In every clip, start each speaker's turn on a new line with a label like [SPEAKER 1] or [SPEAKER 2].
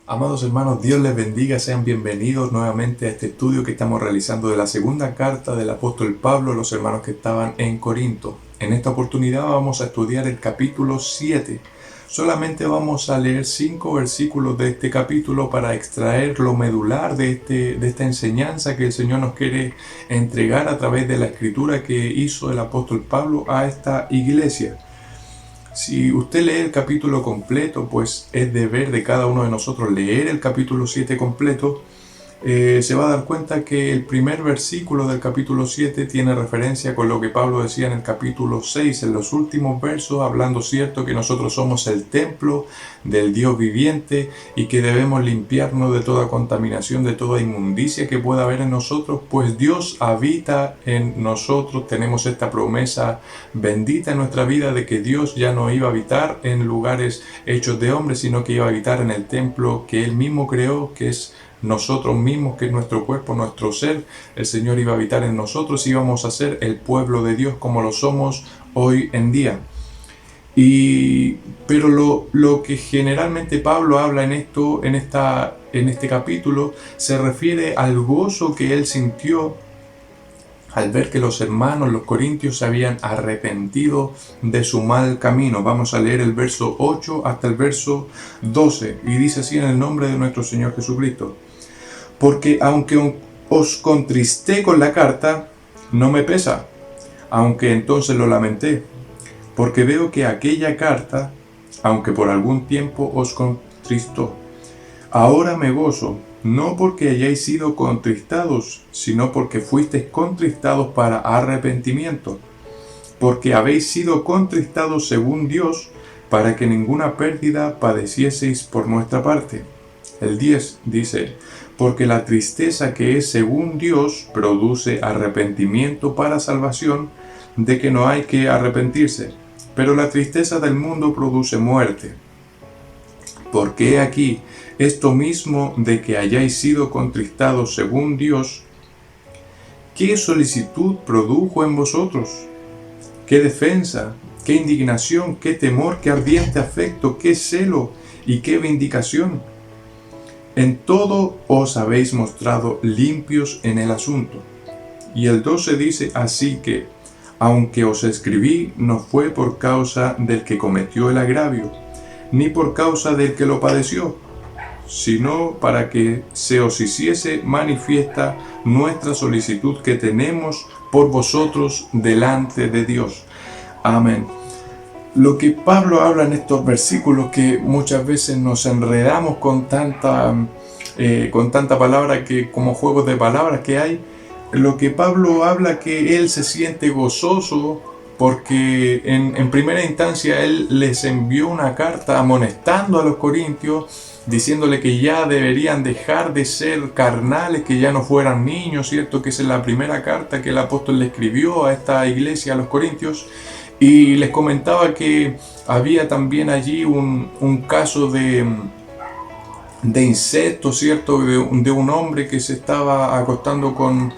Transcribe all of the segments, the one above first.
[SPEAKER 1] Amados hermanos, Dios les bendiga, sean bienvenidos nuevamente a este estudio que estamos realizando de la segunda carta del apóstol Pablo a los hermanos que estaban en Corinto. En esta oportunidad vamos a estudiar el capítulo 7. Solamente vamos a leer 5 versículos de este capítulo para extraer lo medular de esta enseñanza que el Señor nos quiere entregar a través de la escritura que hizo el apóstol Pablo a esta iglesia. Si usted lee el capítulo completo, pues es deber de cada uno de nosotros leer el capítulo 7 completo. Se va a dar cuenta que el primer versículo del capítulo 7 tiene referencia con lo que Pablo decía en el capítulo 6, en los últimos versos, hablando cierto que nosotros somos el templo del Dios viviente y que debemos limpiarnos de toda contaminación, de toda inmundicia que pueda haber en nosotros, pues Dios habita en nosotros. Tenemos esta promesa bendita en nuestra vida de que Dios ya no iba a habitar en lugares hechos de hombres, sino que iba a habitar en el templo que Él mismo creó, que es nosotros mismos, que es nuestro cuerpo, nuestro ser. El Señor iba a habitar en nosotros y íbamos a ser el pueblo de Dios como lo somos hoy en día. Pero lo que generalmente Pablo habla en este capítulo se refiere al gozo que él sintió al ver que los hermanos, los corintios, se habían arrepentido de su mal camino. Vamos a leer el verso 8 hasta el verso 12, y dice así en el nombre de nuestro Señor Jesucristo: porque aunque os contristé con la carta, no me pesa, aunque entonces lo lamenté, porque veo que aquella carta, aunque por algún tiempo os contristó, ahora me gozo, no porque hayáis sido contristados, sino porque fuisteis contristados para arrepentimiento, porque habéis sido contristados según Dios, para que ninguna pérdida padecieseis por nuestra parte. El 10 dice: porque la tristeza que es según Dios produce arrepentimiento para salvación, de que no hay que arrepentirse, pero la tristeza del mundo produce muerte. Porque he aquí, esto mismo de que hayáis sido contristados según Dios, ¿qué solicitud produjo en vosotros? ¿Qué defensa? ¿Qué indignación? ¿Qué temor? ¿Qué ardiente afecto? ¿Qué celo? ¿Y qué vindicación? En todo os habéis mostrado limpios en el asunto. Y el 12 dice: así que, aunque os escribí, no fue por causa del que cometió el agravio, ni por causa del que lo padeció, sino para que se os hiciese manifiesta nuestra solicitud que tenemos por vosotros delante de Dios. Amén. Lo que Pablo habla en estos versículos, que muchas veces nos enredamos con tanta palabra, que como juegos de palabras que hay, lo que Pablo habla, que él se siente gozoso porque en primera instancia él les envió una carta amonestando a los corintios, diciéndole que ya deberían dejar de ser carnales, que ya no fueran niños, ¿cierto? Que esa es la primera carta que el apóstol le escribió a esta iglesia, a los corintios. Y les comentaba que había también allí un caso de incesto, ¿cierto? De un hombre que se estaba acostando con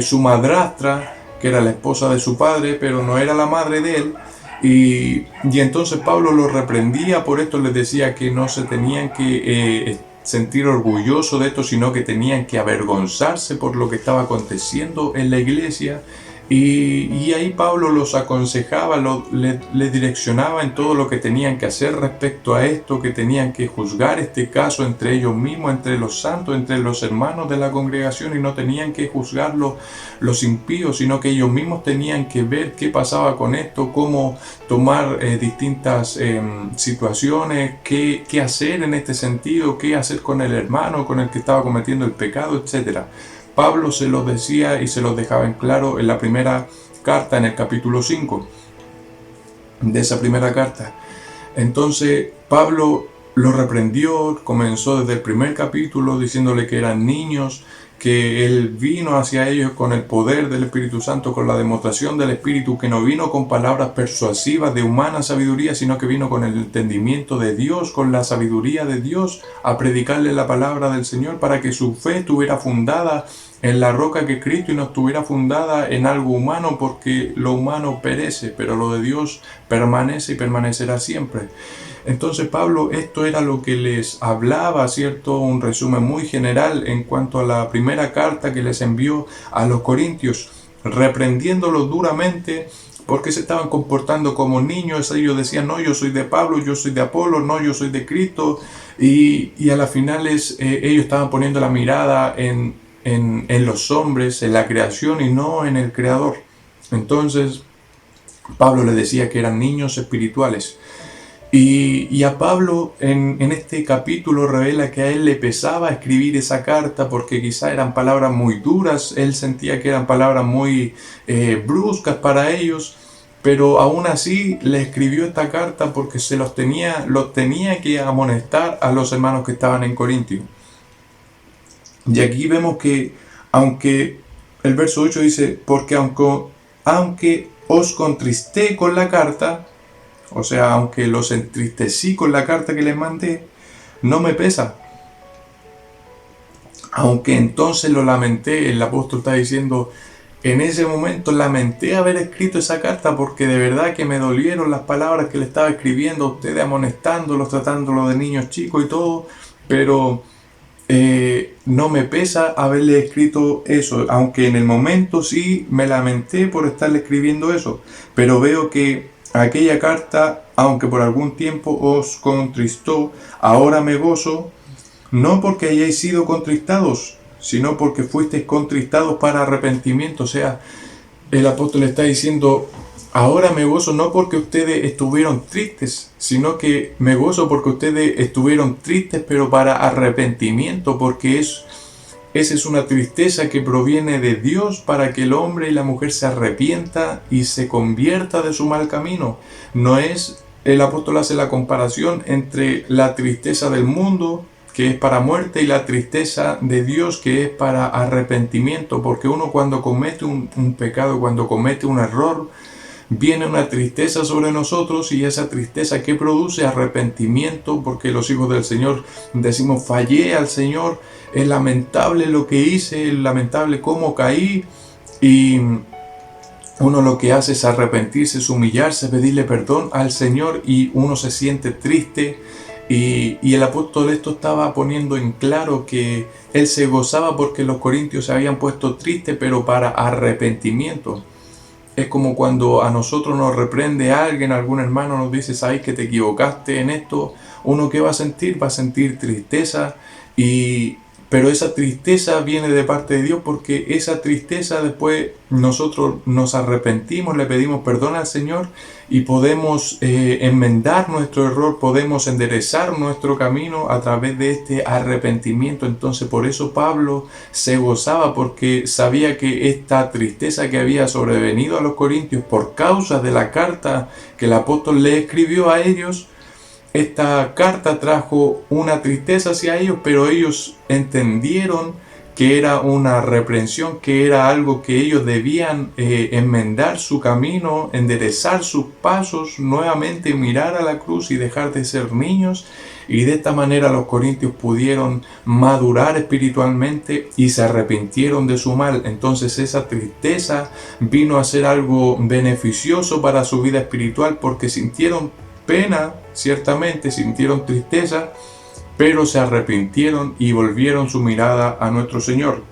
[SPEAKER 1] su madrastra, que era la esposa de su padre, pero no era la madre de él. Y entonces Pablo los reprendía por esto, les decía que no se tenían que sentir orgullosos de esto, sino que tenían que avergonzarse por lo que estaba aconteciendo en la iglesia. Y ahí Pablo los aconsejaba, les direccionaba en todo lo que tenían que hacer respecto a esto, que tenían que juzgar este caso entre ellos mismos, entre los santos, entre los hermanos de la congregación, y no tenían que juzgarlo los impíos, sino que ellos mismos tenían que ver qué pasaba con esto, cómo tomar distintas situaciones, qué hacer en este sentido, qué hacer con el hermano con el que estaba cometiendo el pecado, etcétera. Pablo se los decía y se los dejaba en claro en la primera carta, en el capítulo 5 de esa primera carta. Entonces Pablo los reprendió, comenzó desde el primer capítulo diciéndole que eran niños, que él vino hacia ellos con el poder del Espíritu Santo, con la demostración del Espíritu, que no vino con palabras persuasivas de humana sabiduría, sino que vino con el entendimiento de Dios, con la sabiduría de Dios, a predicarle la palabra del Señor para que su fe estuviera fundada en la roca que Cristo y no estuviera fundada en algo humano, porque lo humano perece, pero lo de Dios permanece y permanecerá siempre. Entonces Pablo, esto era lo que les hablaba, ¿cierto? Un resumen muy general en cuanto a la primera carta que les envió a los corintios, reprendiéndolos duramente porque se estaban comportando como niños. Ellos decían, no, yo soy de Pablo, yo soy de Apolo, no, yo soy de Cristo, y a las finales ellos estaban poniendo la mirada en los hombres, en la creación y no en el Creador. Entonces Pablo les decía que eran niños espirituales. Y a Pablo en este capítulo revela que a él le pesaba escribir esa carta porque quizá eran palabras muy duras, él sentía que eran palabras muy bruscas para ellos, pero aún así le escribió esta carta porque los tenía que amonestar a los hermanos que estaban en Corintio. Y aquí vemos que aunque el verso 8 dice, porque aunque os contristé con la carta, o sea, aunque los entristecí con la carta que les mandé, no me pesa. Aunque entonces lo lamenté, el apóstol está diciendo, en ese momento lamenté haber escrito esa carta porque de verdad que me dolieron las palabras que le estaba escribiendo a ustedes, amonestándolos, tratándolos de niños chicos y todo, pero no me pesa haberle escrito eso, aunque en el momento sí me lamenté por estarle escribiendo eso, pero veo que aquella carta, aunque por algún tiempo os contristó, ahora me gozo, no porque hayáis sido contristados, sino porque fuisteis contristados para arrepentimiento. O sea, el apóstol está diciendo, ahora me gozo no porque ustedes estuvieron tristes, sino que me gozo porque ustedes estuvieron tristes, pero para arrepentimiento, porque esa es una tristeza que proviene de Dios para que el hombre y la mujer se arrepienta y se convierta de su mal camino. No es, el apóstol hace la comparación entre la tristeza del mundo, que es para muerte, y la tristeza de Dios, que es para arrepentimiento, porque uno cuando comete un pecado, cuando comete un error, viene una tristeza sobre nosotros, y esa tristeza que produce arrepentimiento, porque los hijos del Señor decimos, fallé al Señor, es lamentable lo que hice, es lamentable cómo caí, y uno lo que hace es arrepentirse, es humillarse, pedirle perdón al Señor, y uno se siente triste. Y el apóstol esto estaba poniendo en claro que él se gozaba porque los corintios se habían puesto tristes, pero para arrepentimiento. Es como cuando a nosotros nos reprende alguien, algún hermano nos dice, sabes que te equivocaste en esto, uno ¿qué va a sentir? Va a sentir tristeza, pero esa tristeza viene de parte de Dios, porque esa tristeza después nosotros nos arrepentimos, le pedimos perdón al Señor y podemos enmendar nuestro error, podemos enderezar nuestro camino a través de este arrepentimiento. Entonces por eso Pablo se gozaba, porque sabía que esta tristeza que había sobrevenido a los corintios por causa de la carta que el apóstol le escribió a ellos, esta carta trajo una tristeza hacia ellos, pero ellos entendieron que era una reprensión, que era algo que ellos debían enmendar su camino, enderezar sus pasos, nuevamente mirar a la cruz y dejar de ser niños. Y de esta manera los corintios pudieron madurar espiritualmente y se arrepintieron de su mal. Entonces esa tristeza vino a ser algo beneficioso para su vida espiritual, porque sintieron pena, ciertamente sintieron tristeza, pero se arrepintieron y volvieron su mirada a nuestro Señor.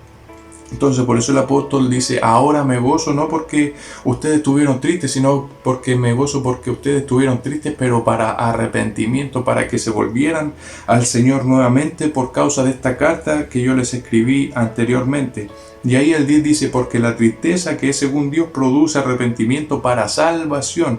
[SPEAKER 1] Entonces por eso el apóstol dice, ahora me gozo no porque ustedes estuvieron tristes, sino porque me gozo porque ustedes estuvieron tristes, pero para arrepentimiento, para que se volvieran al Señor nuevamente por causa de esta carta que yo les escribí anteriormente. Y ahí el 10 dice, porque la tristeza que es según Dios produce arrepentimiento para salvación.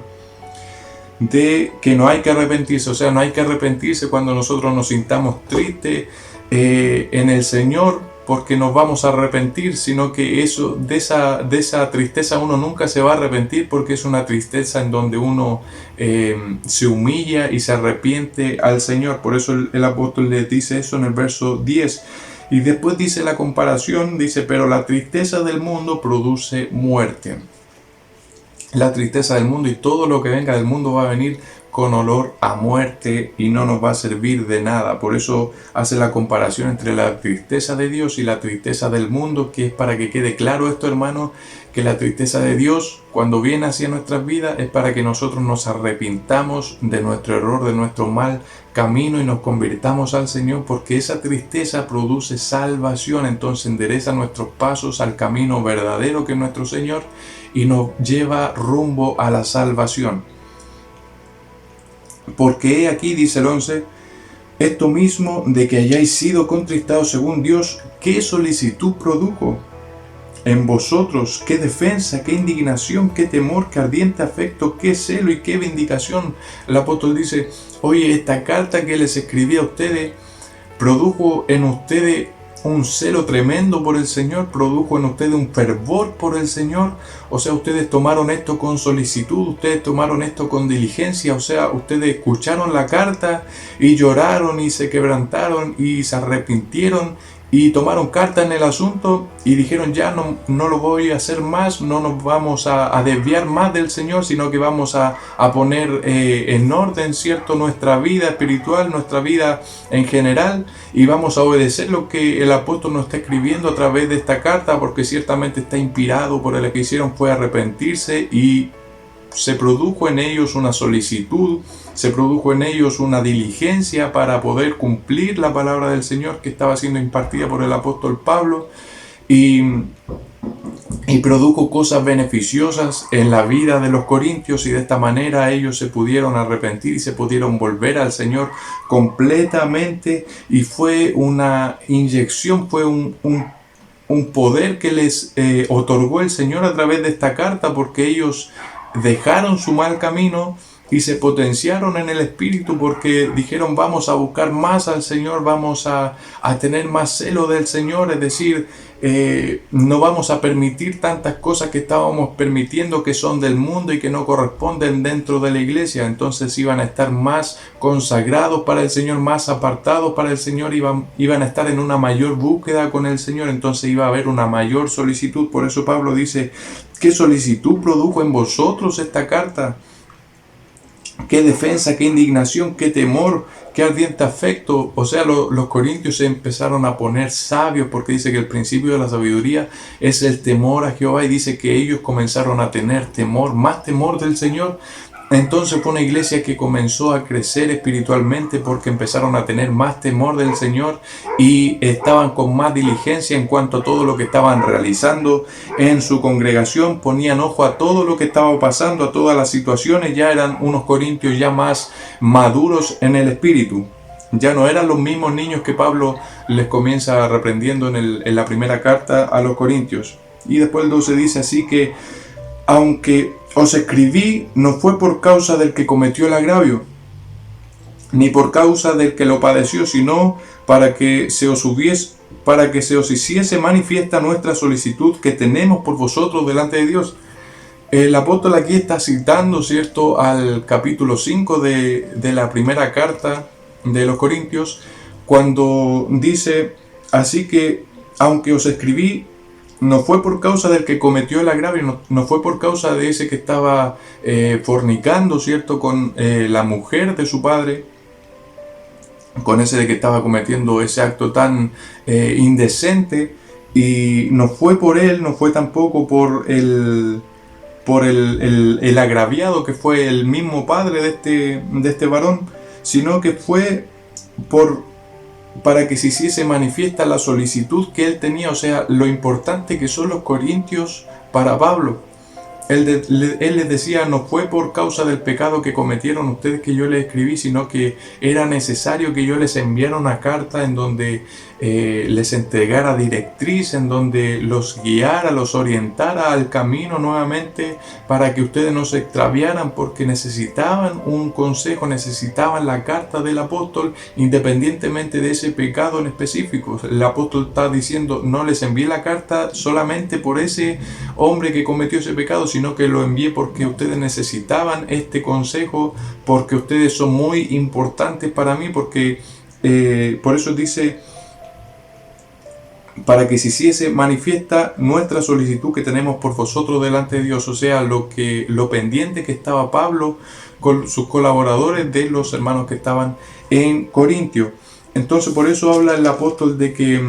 [SPEAKER 1] De que no hay que arrepentirse, o sea, no hay que arrepentirse cuando nosotros nos sintamos tristes en el Señor, porque nos vamos a arrepentir, sino que de esa tristeza uno nunca se va a arrepentir, porque es una tristeza en donde uno se humilla y se arrepiente al Señor. Por eso el apóstol le dice eso en el verso 10. Y después dice la comparación, dice, pero la tristeza del mundo produce muerte. La tristeza del mundo y todo lo que venga del mundo va a venir con olor a muerte y no nos va a servir de nada. Por eso hace la comparación entre la tristeza de Dios y la tristeza del mundo, que es para que quede claro esto, hermano, que la tristeza de Dios cuando viene hacia nuestras vidas es para que nosotros nos arrepintamos de nuestro error, de nuestro mal camino y nos convirtamos al Señor, porque esa tristeza produce salvación. Entonces endereza nuestros pasos al camino verdadero que es nuestro Señor y nos lleva rumbo a la salvación. Porque he aquí, dice el 11, esto mismo de que hayáis sido contristados según Dios, ¿qué solicitud produjo en vosotros? ¿Qué defensa, qué indignación, qué temor, qué ardiente afecto, qué celo y qué vindicación? El apóstol dice, oye, esta carta que les escribí a ustedes produjo en ustedes un celo tremendo por el Señor, produjo en ustedes un fervor por el Señor. O sea, ustedes tomaron esto con solicitud, ustedes tomaron esto con diligencia. O sea, ustedes escucharon la carta y lloraron y se quebrantaron y se arrepintieron y tomaron carta en el asunto y dijeron, ya no lo voy a hacer más, no nos vamos a desviar más del Señor, sino que vamos a poner en orden, ¿cierto?, nuestra vida espiritual, nuestra vida en general, y vamos a obedecer lo que el apóstol nos está escribiendo a través de esta carta, porque ciertamente está inspirado por el que hicieron fue arrepentirse, y se produjo en ellos una solicitud, se produjo en ellos una diligencia para poder cumplir la palabra del Señor que estaba siendo impartida por el apóstol Pablo, y produjo cosas beneficiosas en la vida de los corintios, y de esta manera ellos se pudieron arrepentir y se pudieron volver al Señor completamente, y fue una inyección, fue un poder que les otorgó el Señor a través de esta carta, porque ellos dejaron su mal camino y se potenciaron en el Espíritu, porque dijeron, vamos a buscar más al Señor, vamos a tener más celo del Señor, es decir, no vamos a permitir tantas cosas que estábamos permitiendo que son del mundo y que no corresponden dentro de la iglesia. Entonces iban a estar más consagrados para el Señor, más apartados para el Señor, iban a estar en una mayor búsqueda con el Señor, entonces iba a haber una mayor solicitud. Por eso Pablo dice, ¿qué solicitud produjo en vosotros esta carta? Qué defensa, qué indignación, qué temor, qué ardiente afecto. O sea, los corintios se empezaron a poner sabios, porque dice que el principio de la sabiduría es el temor a Jehová, y dice que ellos comenzaron a tener temor, más temor del Señor. Entonces fue una iglesia que comenzó a crecer espiritualmente, porque empezaron a tener más temor del Señor y estaban con más diligencia en cuanto a todo lo que estaban realizando en su congregación. Ponían ojo a todo lo que estaba pasando, a todas las situaciones. Ya eran unos corintios ya más maduros en el espíritu. Ya no eran los mismos niños que Pablo les comienza reprendiendo en la primera carta a los corintios. Y después el 12 dice así que, aunque os escribí, no fue por causa del que cometió el agravio, ni por causa del que lo padeció, sino para que se os hiciese manifiesta nuestra solicitud que tenemos por vosotros delante de Dios. El apóstol aquí está citando, ¿cierto?, al capítulo 5 de la primera carta de los Corintios, cuando dice, así que, aunque os escribí, no fue por causa del que cometió el agravio, no fue por causa de ese que estaba fornicando, ¿cierto?, con la mujer de su padre, con ese de que estaba cometiendo ese acto tan indecente, y no fue por él, no fue tampoco por el agraviado, que fue el mismo padre de este varón, sino que fue para que se hiciese manifiesta la solicitud que él tenía. O sea, lo importante que son los corintios para Pablo. Él les decía, no fue por causa del pecado que cometieron ustedes que yo les escribí, sino que era necesario que yo les enviara una carta en donde les entregara directriz, en donde los guiara, los orientara al camino nuevamente, para que ustedes no se extraviaran, porque necesitaban un consejo, necesitaban la carta del apóstol, independientemente de ese pecado en específico. El apóstol está diciendo, no les envié la carta solamente por ese hombre que cometió ese pecado, sino que lo envié porque ustedes necesitaban este consejo, porque ustedes son muy importantes para mí, porque por eso dice, para que se hiciese manifiesta nuestra solicitud que tenemos por vosotros delante de Dios. O sea, lo pendiente que estaba Pablo sus colaboradores de los hermanos que estaban en Corintio. Entonces por eso habla el apóstol de que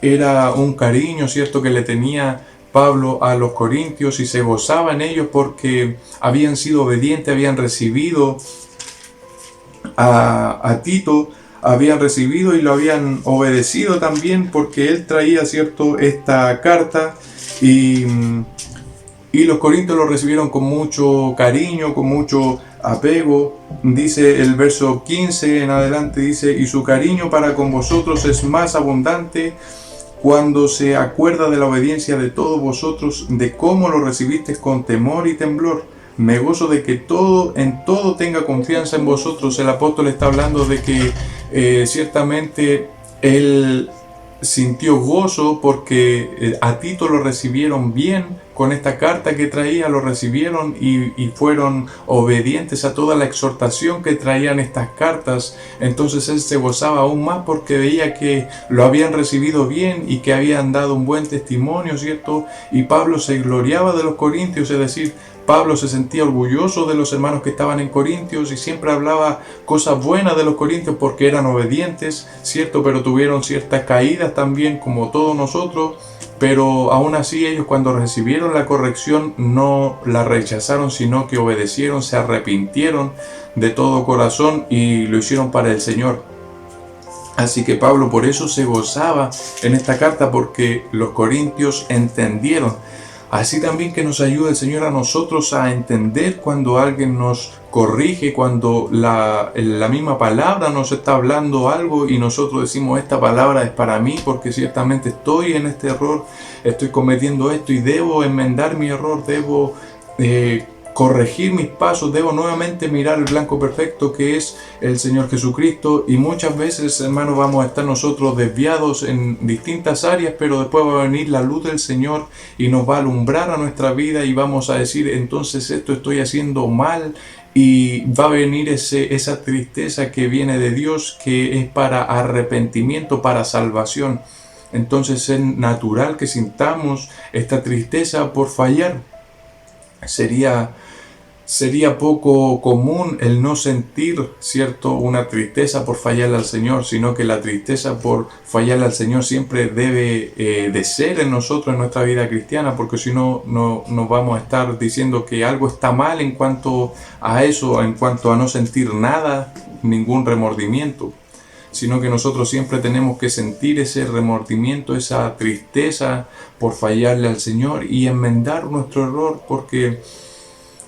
[SPEAKER 1] era un cariño, ¿cierto?, que le tenía Pablo a los corintios, y se gozaba en ellos porque habían sido obedientes, habían recibido a Tito, habían recibido y lo habían obedecido también, porque él traía, ¿cierto?, esta carta, y los corintios lo recibieron con mucho cariño, con mucho apego. Dice el verso 15 en adelante, dice: y su cariño para con vosotros es más abundante cuando se acuerda de la obediencia de todos vosotros, de cómo lo recibisteis con temor y temblor. Me gozo de que en todo tenga confianza en vosotros. El apóstol está hablando de que ciertamente él sintió gozo porque a Tito lo recibieron bien con esta carta que traía, lo recibieron y fueron obedientes a toda la exhortación que traían estas cartas. Entonces él se gozaba aún más porque veía que lo habían recibido bien y que habían dado un buen testimonio, ¿cierto? Y Pablo se gloriaba de los corintios, es decir, Pablo se sentía orgulloso de los hermanos que estaban en Corintios y siempre hablaba cosas buenas de los corintios porque eran obedientes, ¿cierto? Pero tuvieron ciertas caídas también, como todos nosotros, pero aún así ellos, cuando recibieron la corrección, no la rechazaron, sino que obedecieron, se arrepintieron de todo corazón y lo hicieron para el Señor. Así que Pablo por eso se gozaba en esta carta, porque los corintios entendieron. Así también que nos ayuda el Señor a nosotros a entender cuando alguien nos corrige, cuando la misma palabra nos está hablando algo y nosotros decimos: esta palabra es para mí porque ciertamente estoy en este error, estoy cometiendo esto y debo enmendar mi error, debo corregir mis pasos, debo nuevamente mirar el blanco perfecto que es el Señor Jesucristo. Y muchas veces, hermanos, vamos a estar nosotros desviados en distintas áreas, pero después va a venir la luz del Señor y nos va a alumbrar a nuestra vida y vamos a decir: entonces esto estoy haciendo mal. Y va a venir esa tristeza que viene de Dios, que es para arrepentimiento, para salvación. Entonces es natural que sintamos esta tristeza por fallar. Sería poco común el no sentir, ¿cierto?, una tristeza por fallarle al Señor, sino que la tristeza por fallarle al Señor siempre debe de ser en nosotros, en nuestra vida cristiana, porque si no, no nos vamos a estar diciendo que algo está mal en cuanto a eso, en cuanto a no sentir nada, ningún remordimiento, sino que nosotros siempre tenemos que sentir ese remordimiento, esa tristeza por fallarle al Señor y enmendar nuestro error, porque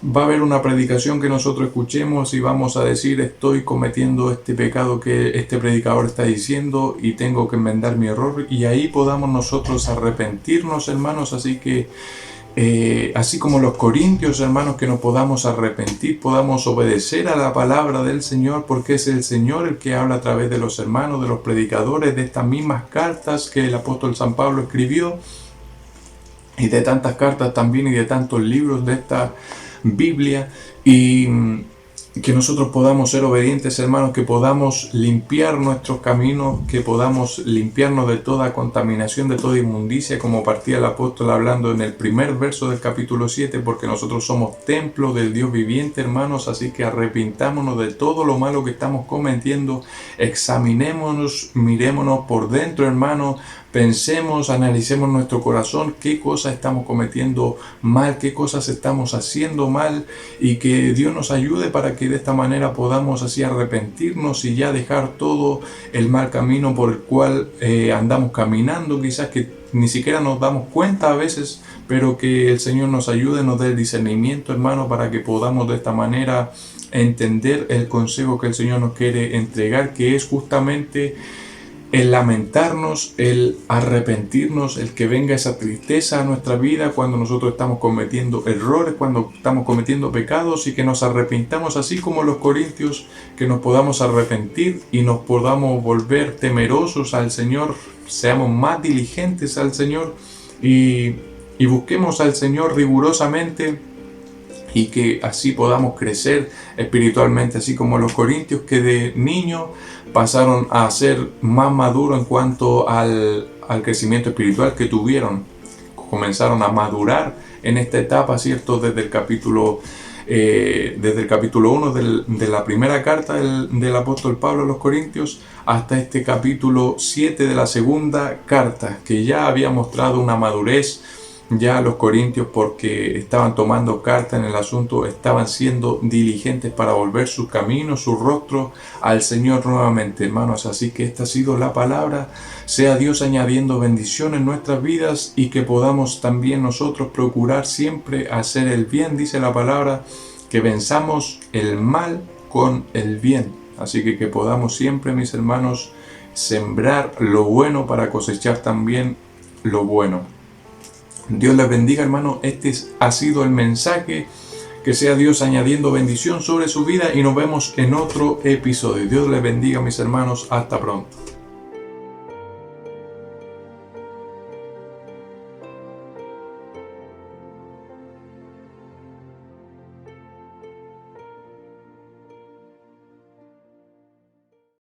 [SPEAKER 1] va a haber una predicación que nosotros escuchemos y vamos a decir: estoy cometiendo este pecado que este predicador está diciendo y tengo que enmendar mi error, y ahí podamos nosotros arrepentirnos, hermanos. Así que así como los corintios, hermanos, que nos podamos arrepentir, podamos obedecer a la palabra del Señor, porque es el Señor el que habla a través de los hermanos, de los predicadores, de estas mismas cartas que el apóstol San Pablo escribió, y de tantas cartas también y de tantos libros de esta Biblia, y que nosotros podamos ser obedientes, hermanos, que podamos limpiar nuestros caminos, que podamos limpiarnos de toda contaminación, de toda inmundicia, como partía el apóstol hablando en el primer verso del capítulo 7, porque nosotros somos templo del Dios viviente, hermanos. Así que arrepintámonos de todo lo malo que estamos cometiendo, examinémonos, mirémonos por dentro, hermanos. Pensemos, analicemos nuestro corazón, qué cosas estamos cometiendo mal, qué cosas estamos haciendo mal, y que Dios nos ayude para que de esta manera podamos así arrepentirnos y ya dejar todo el mal camino por el cual andamos caminando, quizás que ni siquiera nos damos cuenta a veces, pero que el Señor nos ayude, nos dé el discernimiento, hermano, para que podamos de esta manera entender el consejo que el Señor nos quiere entregar, que es justamente el lamentarnos, el arrepentirnos, el que venga esa tristeza a nuestra vida cuando nosotros estamos cometiendo errores, cuando estamos cometiendo pecados, y que nos arrepintamos así como los corintios, que nos podamos arrepentir y nos podamos volver temerosos al Señor, seamos más diligentes al Señor y busquemos al Señor rigurosamente, y que así podamos crecer espiritualmente, así como los corintios, que de niños pasaron a ser más maduros en cuanto al crecimiento espiritual que tuvieron. Comenzaron a madurar en esta etapa, ¿cierto? Desde el capítulo desde el capítulo 1 de la primera carta del apóstol Pablo a los Corintios hasta este capítulo 7 de la segunda carta, que ya había mostrado una madurez ya los corintios, porque estaban tomando carta en el asunto, estaban siendo diligentes para volver sus caminos, su rostro al Señor nuevamente, hermanos. Así que esta ha sido la palabra. Sea Dios añadiendo bendición en nuestras vidas y que podamos también nosotros procurar siempre hacer el bien. Dice la palabra que venzamos el mal con el bien. Así que podamos siempre, mis hermanos, sembrar lo bueno para cosechar también lo bueno. Dios les bendiga, hermano. Este ha sido el mensaje. Que sea Dios añadiendo bendición sobre su vida y nos vemos en otro episodio. Dios les bendiga, mis hermanos. Hasta pronto.